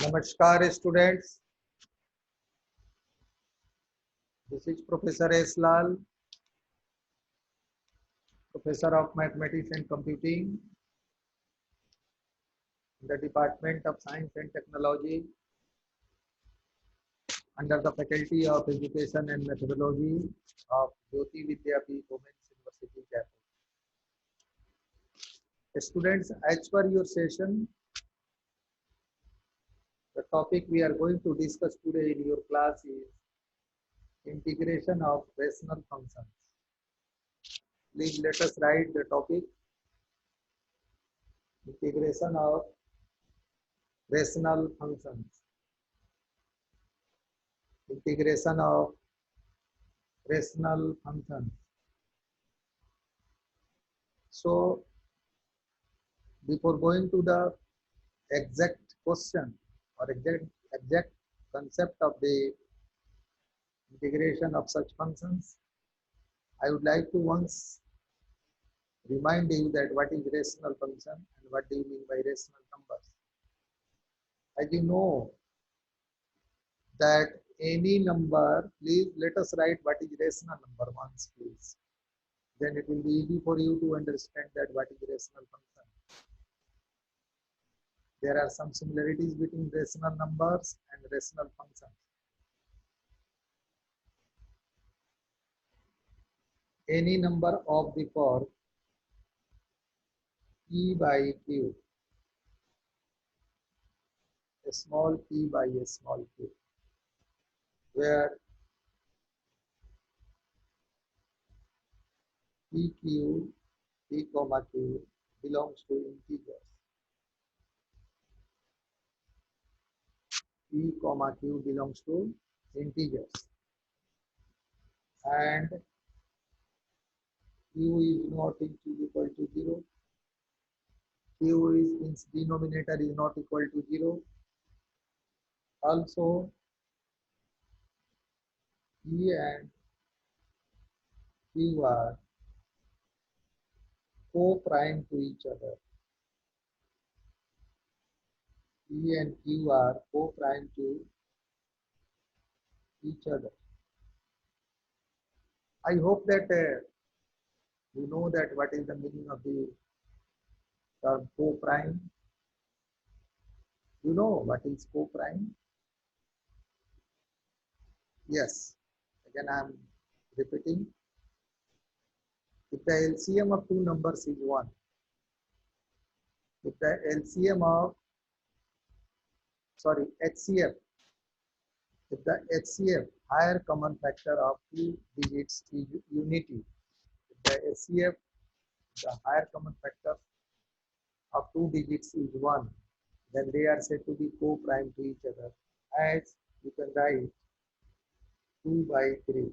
Namaskar students, this is Professor S. Lal, Professor of Mathematics and Computing in the Department of Science and Technology under the Faculty of Education and Methodology of Jyoti Vidyapeeth Women's University, Jaipur. Students, as per your session, the topic we are going to discuss today in your class is integration of rational functions. Please let us write the topic, integration of rational functions. Integration of rational functions. So, before going to the exact question or exact concept of the integration of such functions, I would like to once remind you that what is rational function and what do you mean by rational numbers. As you know that any number, please let us write what is rational number once, please. Then it will be easy for you to understand that what is rational function. There are some similarities between rational numbers and rational functions. Any number of the form p by q, a small p by a small q, where p comma q belongs to integers. P comma q belongs to integers, and q is not equal to 0. Q is its denominator is not equal to 0. Also, P and Q are co-prime to each other. P and Q are co-prime to each other. I hope that you know that what is the meaning of the term co-prime. You know what is co-prime? Yes. Again, I am repeating. If the LCM of two numbers is 1, if the LCM of, HCF, if the HCF, higher common factor of two digits is unity, if the HCF, the higher common factor of two digits is 1, then they are said to be co-prime to each other. As you can write 2 by 3.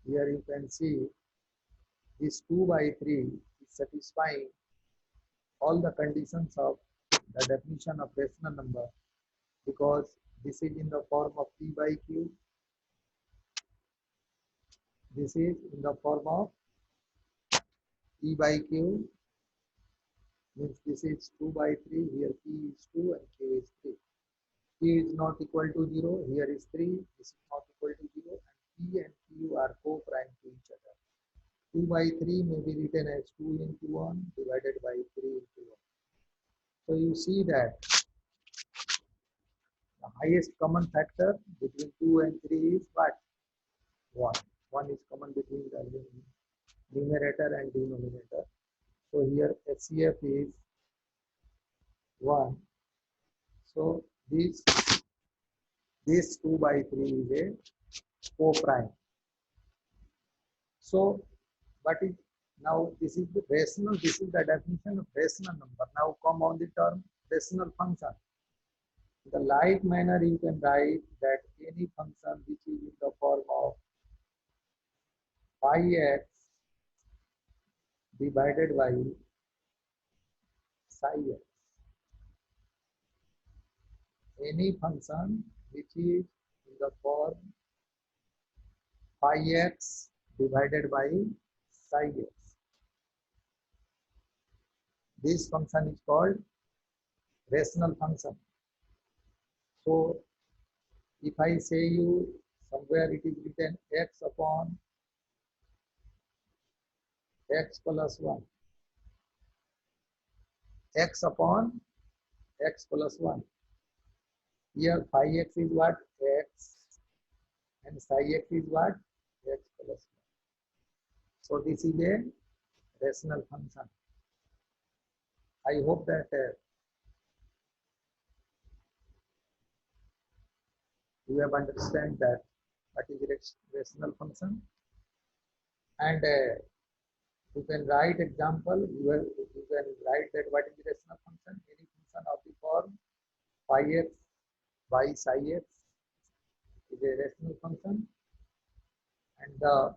Here you can see this 2 by 3 is satisfying all the conditions of the definition of rational number, because this is in the form of p by q. This is in the form of p by q, means this is 2 by 3, here p is 2 and q is 3. P is not equal to 0, here is 3, this is not equal to 0, and p and q are co-prime to each other. 2 by 3 may be written as 2 into 1 divided by 3 into 1. So you see that the highest common factor between 2 and 3 is what? 1. 1 is common between the numerator and denominator. So here HCF is 1. So this 2 by 3 is a co-prime. So what is now, this is the rational, this is the definition of rational number. Now come on the term rational function. In the like manner, you can write that any function which is in the form of phi x divided by psi x. Any function which is in the form phi x divided by psi x. This function is called rational function. So if I say you somewhere it is written x upon x plus 1, x upon x plus 1. Here phi x is what? X, and psi x is what? X plus 1. So this is a rational function. I hope that you have understand that what is rational function, and you can write example. You can write that what is rational function? Any function of the form phi x by psi x is a rational function, and the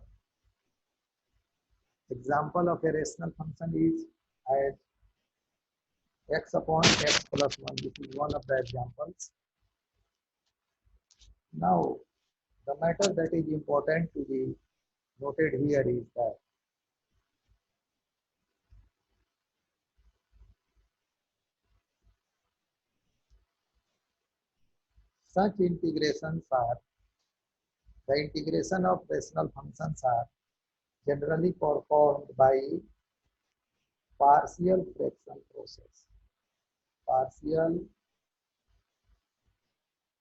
example of a rational function is as x upon x plus 1. This is one of the examples. Now, the matter that is important to be noted here is that such integrations are, the integration of rational functions are generally performed by partial fraction process. Partial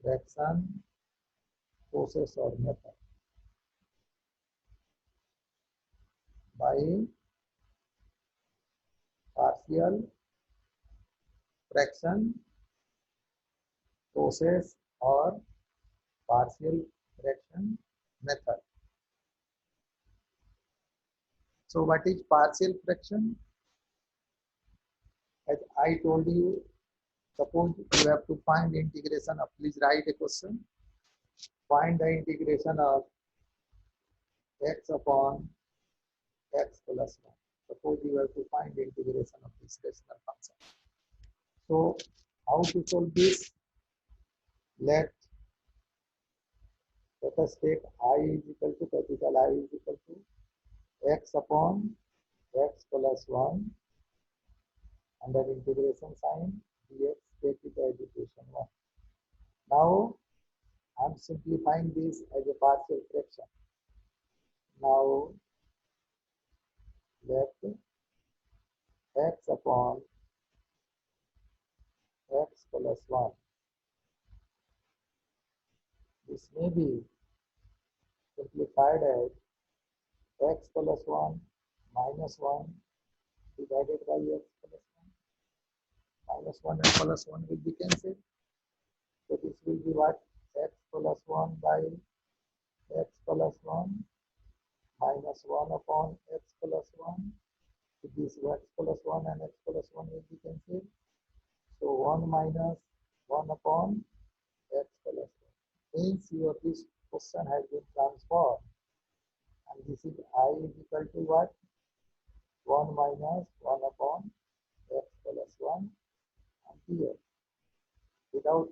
fraction process or method. By partial fraction process or partial fraction method. So what is partial fraction? As I told you, suppose you have to find integration of, please write a question. Find the integration of x upon x plus 1. Suppose you have to find the integration of this rational function. So how to solve this? Let us take I is equal to capital I is equal to x upon x plus 1 under integration sign dx, take it as equation 1. Now I am simplifying this as a partial fraction. Now let x upon x plus 1. This may be simplified as x plus 1 minus 1 divided by x plus 1. Minus 1 and plus 1 will be cancelled. So this will be what? X plus 1 by x plus 1 minus 1 upon x plus 1. So this x plus 1 and x plus 1 will be cancelled. So 1 minus 1 upon x plus 1. Means your this question has been transformed. And this is I is equal to what? 1 minus 1 upon x plus 1 and here. Without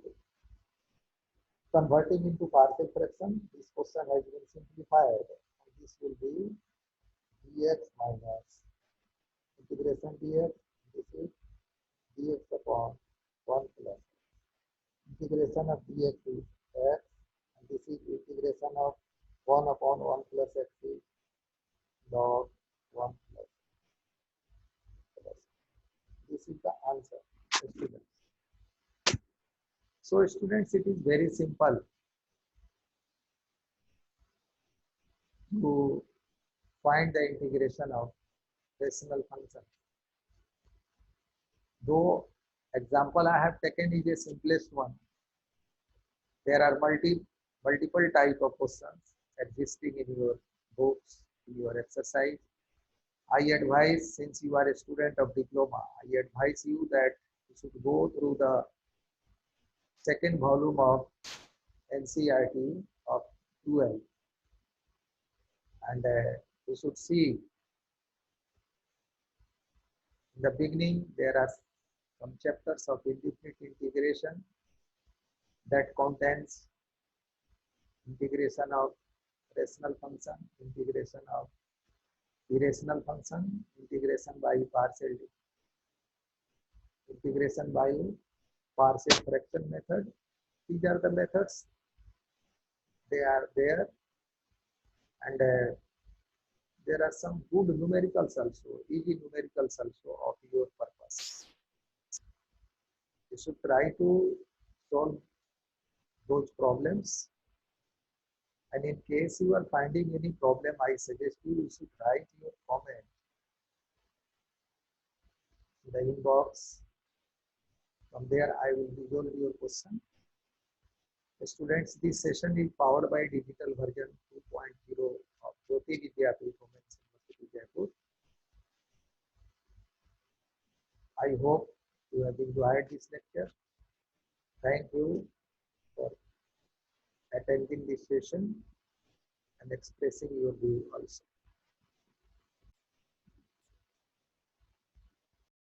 converting into partial fraction, this question has been simplified. And this will be dx minus integration dx. This is dx upon 1 plus integration of dx is x, and this is integration of 1 upon 1 plus x is log 1 plus. This is the answer, students. So students, it is very simple to find the integration of rational function. Though example I have taken is the simplest one, there are multiple type of questions existing in your books, in your exercise. I advise, since you are a student of diploma, I advise you that you should go through the second volume of NCERT of 12, and you should see in the beginning there are some chapters of indefinite integration that contains integration of rational function, integration of irrational function, integration by partial fraction method, these are the methods. They are there, and there are some good numericals also, easy numericals also of your purpose. You should try to solve those problems. And in case you are finding any problem, I suggest you should write your comment in the inbox. From there, I will resolve your question. Students, this session is powered by digital version 2.0 of Jyoti Vidyapith Women's University, Jaipur. I hope you have enjoyed this lecture. Thank you for attending this session and expressing your view also.